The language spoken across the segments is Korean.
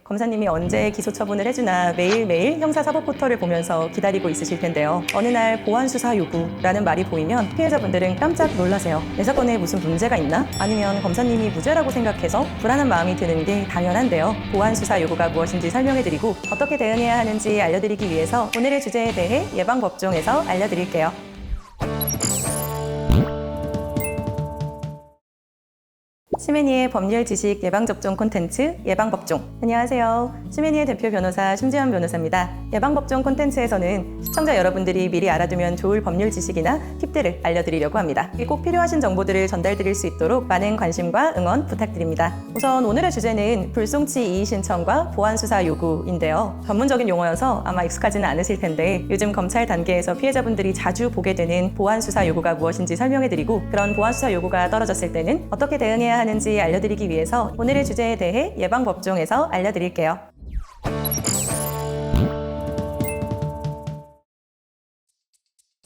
검사님이 언제 기소 처분을 해주나 매일매일 형사사법 포털을 보면서 기다리고 있으실 텐데요. 어느 날 보완수사 요구라는 말이 보이면 피해자분들은 깜짝 놀라세요. 내 사건에 무슨 문제가 있나? 아니면 검사님이 무죄라고 생각해서 불안한 마음이 드는 게 당연한데요. 보완수사 요구가 무엇인지 설명해드리고 어떻게 대응해야 하는지 알려드리기 위해서 오늘의 주제에 대해 예방법정에서 알려드릴게요. 시민이의 법률 지식 예방접종 콘텐츠 예방법종. 안녕하세요. 시민이의 대표 변호사 심지연 변호사입니다. 예방법종 콘텐츠에서는 시청자 여러분들이 미리 알아두면 좋을 법률 지식이나 팁들을 알려드리려고 합니다. 꼭 필요하신 정보들을 전달드릴 수 있도록 많은 관심과 응원 부탁드립니다. 우선 오늘의 주제는 불송치 이의 신청과 보완수사 요구인데요. 전문적인 용어여서 아마 익숙하지는 않으실 텐데 요즘 검찰 단계에서 피해자분들이 자주 보게 되는 보완수사 요구가 무엇인지 설명해드리고 그런 보완수사 요구가 떨어졌을 때는 어떻게 대응해야 하는지 알려드리기 위해서 오늘의 주제에 대해 예방법정에서 알려드릴게요.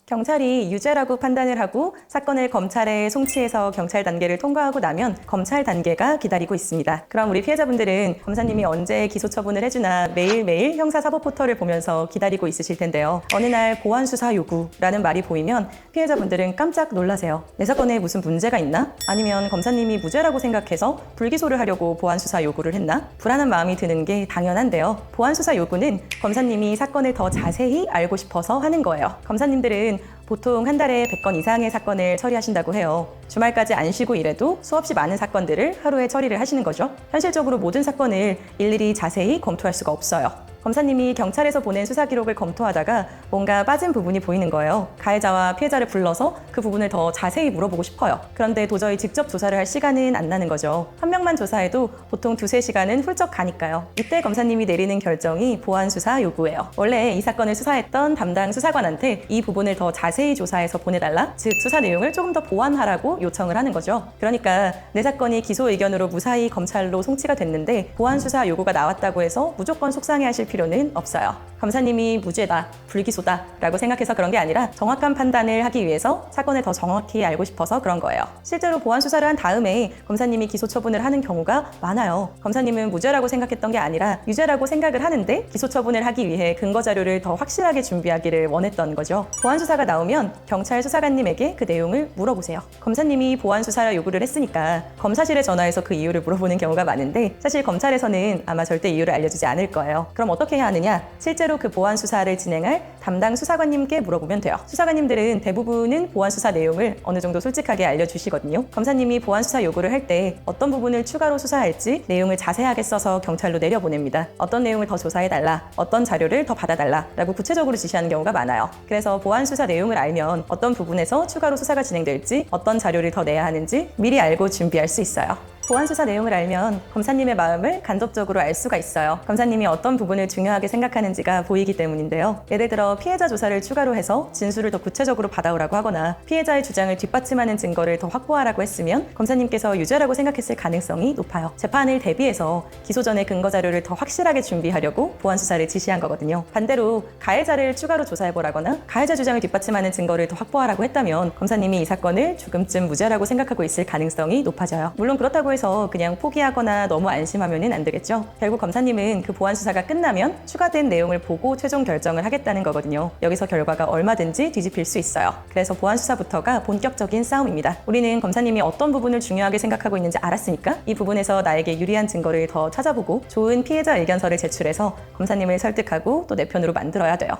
경찰이 유죄라고 판단을 하고 사건을 검찰에 송치해서 경찰 단계를 통과하고 나면 검찰 단계가 기다리고 있습니다. 그럼 우리 피해자분들은 검사님이 언제 기소 처분을 해주나 매일매일 형사사법 포털을 보면서 기다리고 있으실 텐데요. 어느 날 보완수사 요구라는 말이 보이면 피해자분들은 깜짝 놀라세요. 내 사건에 무슨 문제가 있나? 아니면 검사님이 무죄라고 생각해서 불기소를 하려고 보완수사 요구를 했나? 불안한 마음이 드는 게 당연한데요. 보완수사 요구는 검사님이 사건을 더 자세히 알고 싶어서 하는 거예요. 검사님들은 보통 한 달에 100건 이상의 사건을 처리하신다고 해요. 주말까지 안 쉬고 일해도 수없이 많은 사건들을 하루에 처리를 하시는 거죠. 현실적으로 모든 사건을 일일이 자세히 검토할 수가 없어요. 검사님이 경찰에서 보낸 수사 기록을 검토하다가 뭔가 빠진 부분이 보이는 거예요. 가해자와 피해자를 불러서 그 부분을 더 자세히 물어보고 싶어요. 그런데 도저히 직접 조사를 할 시간은 안 나는 거죠. 한 명만 조사해도 보통 2-3시간은 훌쩍 가니까요. 이때 검사님이 내리는 결정이 보완수사 요구예요. 원래 이 사건을 수사했던 담당 수사관한테 이 부분을 더 자세히 조사해서 보내달라? 즉 수사 내용을 조금 더 보완하라고 요청을 하는 거죠. 그러니까 내 사건이 기소 의견으로 무사히 검찰로 송치가 됐는데 보완수사 요구가 나왔다고 해서 무조건 속상해하실 필요는 없어요. 검사님이 무죄다, 불기소다 라고 생각해서 그런 게 아니라 정확한 판단을 하기 위해서 사건을 더 정확히 알고 싶어서 그런 거예요. 실제로 보완 수사를 한 다음에 검사님이 기소 처분을 하는 경우가 많아요. 검사님은 무죄라고 생각했던 게 아니라 유죄라고 생각을 하는데 기소 처분을 하기 위해 근거 자료를 더 확실하게 준비하기를 원했던 거죠. 보완 수사가 나오면 경찰 수사관님에게 그 내용을 물어보세요. 검사님이 보완 수사 요구를 했으니까 검사실에 전화해서 그 이유를 물어보는 경우가 많은데 사실 검찰에서는 아마 절대 이유를 알려주지 않을 거예요. 그럼 어떻게 해야 하느냐? 실제로 그 보완 수사를 진행할 담당 수사관님께 물어보면 돼요. 수사관님들은 대부분은 보완 수사 내용을 어느 정도 솔직하게 알려주시거든요. 검사님이 보완 수사 요구를 할 때 어떤 부분을 추가로 수사할지 내용을 자세하게 써서 경찰로 내려보냅니다. 어떤 내용을 더 조사해달라, 어떤 자료를 더 받아달라 라고 구체적으로 지시하는 경우가 많아요. 그래서 보완 수사 내용을 알면 어떤 부분에서 추가로 수사가 진행될지, 어떤 자료를 더 내야 하는지 미리 알고 준비할 수 있어요. 보완 수사 내용을 알면 검사님의 마음을 간접적으로 알 수가 있어요. 검사님이 어떤 부분을 중요하게 생각하는지가 보이기 때문인데요. 예를 들어 피해자 조사를 추가로 해서 진술을 더 구체적으로 받아오라고 하거나 피해자의 주장을 뒷받침하는 증거를 더 확보하라고 했으면 검사님께서 유죄라고 생각했을 가능성이 높아요. 재판을 대비해서 기소 전에 근거 자료를 더 확실하게 준비하려고 보완 수사를 지시한 거거든요. 반대로 가해자를 추가로 조사해보라거나 가해자 주장을 뒷받침하는 증거를 더 확보하라고 했다면 검사님이 이 사건을 조금쯤 무죄라고 생각하고 있을 가능성이 높아져요. 물론 그렇다고 해서 그냥 포기하거나 너무 안심하면 안 되겠죠. 결국 검사님은 그 보완 수사가 끝나면 추가된 내용을 보고 최종 결정을 하겠다는 거거든요. 여기서 결과가 얼마든지 뒤집힐 수 있어요. 그래서 보완 수사부터가 본격적인 싸움입니다. 우리는 검사님이 어떤 부분을 중요하게 생각하고 있는지 알았으니까 이 부분에서 나에게 유리한 증거를 더 찾아보고 좋은 피해자 의견서를 제출해서 검사님을 설득하고 또 내 편으로 만들어야 돼요.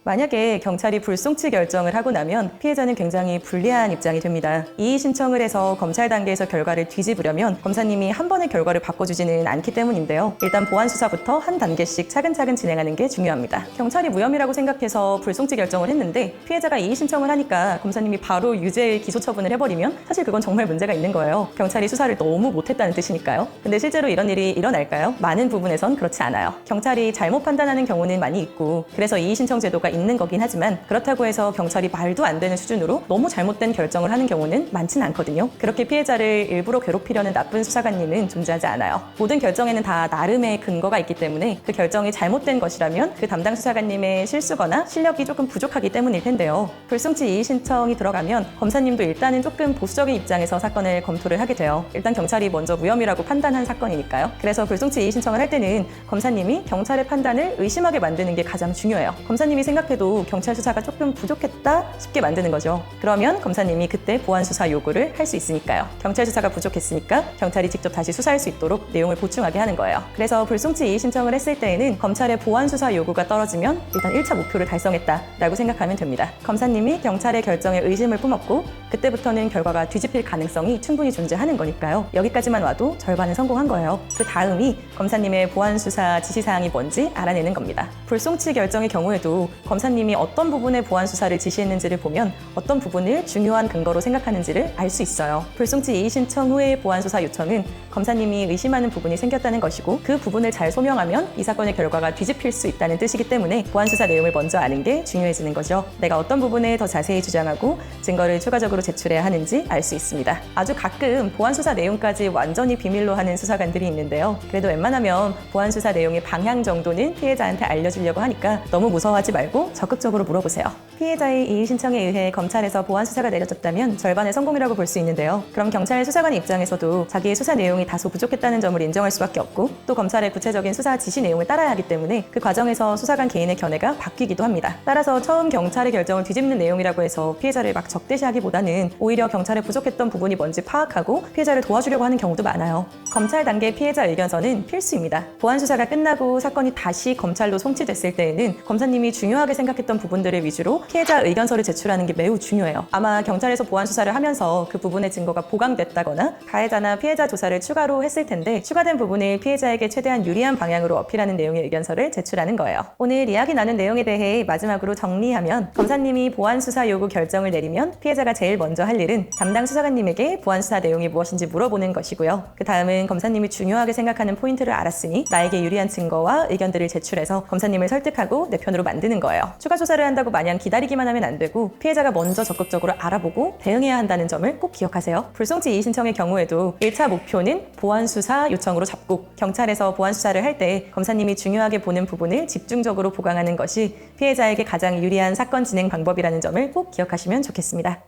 만약에 경찰이 불송치 결정을 하고 나면 피해자는 굉장히 불리한 입장이 됩니다. 이의 신청을 해서 검찰 단계에서 결과를 뒤집으려면 검사님이 한 번에 결과를 바꿔주지는 않기 때문인데요. 일단 보완 수사부터 한 단계씩 차근차근 진행하는 게 중요합니다. 경찰이 무혐의라고 생각해서 불송치 결정을 했는데 피해자가 이의 신청을 하니까 검사님이 바로 유죄 기소 처분을 해버리면 사실 그건 정말 문제가 있는 거예요. 경찰이 수사를 너무 못했다는 뜻이니까요. 근데 실제로 이런 일이 일어날까요? 많은 부분에선 그렇지 않아요. 경찰이 잘못 판단하는 경우는 많이 있고 그래서 이의 신청 제도가 있는 거긴 하지만 그렇다고 해서 경찰이 말도 안 되는 수준으로 너무 잘못된 결정을 하는 경우는 많지는 않거든요. 그렇게 피해자를 일부러 괴롭히려는 나쁜 수사관님은 존재하지 않아요. 모든 결정에는 다 나름의 근거가 있기 때문에 그 결정이 잘못된 것이라면 그 담당 수사관님의 실수거나 실력이 조금 부족하기 때문일 텐데요. 불송치 이의 신청이 들어가면 검사님도 일단은 조금 보수적인 입장에서 사건을 검토를 하게 돼요. 일단 경찰이 먼저 무혐의라고 판단한 사건이니까요. 그래서 불송치 이의 신청을 할 때는 검사님이 경찰의 판단을 의심하게 만드는 게 가장 중요해요. 검사님이 생각해도 경찰 수사가 조금 부족했다 싶게 만드는 거죠. 그러면 검사님이 그때 보완 수사 요구를 할 수 있으니까요. 경찰 수사가 부족했으니까 경찰이 직접 다시 수사할 수 있도록 내용을 보충하게 하는 거예요. 그래서 불송치 이의 신청을 했을 때에는 검찰의 보완 수사 요구가 떨어지면 일단 1차 목표를 달성했다라고 생각하면 됩니다. 검사님이 경찰의 결정에 의심을 품었고 그때부터는 결과가 뒤집힐 가능성이 충분히 존재하는 거니까요. 여기까지만 와도 절반은 성공한 거예요. 그 다음이 검사님의 보완 수사 지시사항이 뭔지 알아내는 겁니다. 불송치 결정의 경우에도 검사님이 어떤 부분의 보완 수사를 지시했는지를 보면 어떤 부분을 중요한 근거로 생각하는지를 알 수 있어요. 불송치 이의 신청 후의 보완 수사 요청은 검사님이 의심하는 부분이 생겼다는 것이고 그 부분을 잘 소명하면 이 사건의 결과가 뒤집힐 수 있다는 뜻이기 때문에 보완 수사 내용을 먼저 아는 게 중요해지는 거죠. 내가 어떤 부분에 더 자세히 주장하고 증거를 추가적으로 제출해야 하는지 알 수 있습니다. 아주 가끔 보완 수사 내용까지 완전히 비밀로 하는 수사관들이 있는데요. 그래도 웬만하면 보완 수사 내용의 방향 정도는 피해자한테 알려주려고 하니까 너무 무서워하지 말고 적극적으로 물어보세요. 피해자의 이의 신청에 의해 검찰에서 보완 수사가 내려졌다면 절반의 성공이라고 볼 수 있는데요. 그럼 경찰 수사관 입장에서도 자기의 수사 내용이 다소 부족했다는 점을 인정할 수밖에 없고 또 검찰의 구체적인 수사 지시 내용을 따라야 하기 때문에 그 과정에서 수사관 개인의 견해가 바뀌기도 합니다. 따라서 처음 경찰의 결정을 뒤집는 내용이라고 해서 피해자를 막 적대시하기보다는 오히려 경찰의 부족했던 부분이 뭔지 파악하고 피해자를 도와주려고 하는 경우도 많아요. 검찰 단계 피해자 의견서는 필수입니다. 보완 수사가 끝나고 사건이 다시 검찰로 송치됐을 때에는 검사님이 중요하게 생각했던 부분들을 위주로 피해자 의견서를 제출하는 게 매우 중요해요. 아마 경찰에서 보완 수사를 하면서 그 부분의 증거가 보강됐다거나 가해자나 피해자 조사를 추가로 했을 텐데 추가된 부분을 피해자에게 최대한 유리한 방향으로 어필하는 내용의 의견서를 제출하는 거예요. 오늘 이야기 나눈 내용에 대해 마지막으로 정리하면 검사님이 보완 수사 요구 결정을 내리면 피해자가 제일 먼저 할 일은 담당 수사관님에게 보완 수사 내용이 무엇인지 물어보는 것이고요. 그 다음은 검사님이 중요하게 생각하는 포인트를 알았으니 나에게 유리한 증거와 의견들을 제출해서 검사님을 설득하고 내 편으로 만드는 거예요. 추가 조사를 한다고 마냥 기다리기만 하면 안 되고 피해자가 먼저 적극적으로 알아보고 대응해야 한다는 점을 꼭 기억하세요. 불송치 이의 신청의 경우에도 1차 목표는 보완 수사 요청으로 잡고 경찰에서 보완 수사를 할 때 검사님이 중요하게 보는 부분을 집중적으로 보강하는 것이 피해자에게 가장 유리한 사건 진행 방법이라는 점을 꼭 기억하시면 좋겠습니다.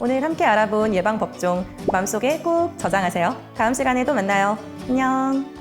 오늘 함께 알아본 예방법종 마음속에 꼭 저장하세요. 다음 시간에 또 만나요. 안녕.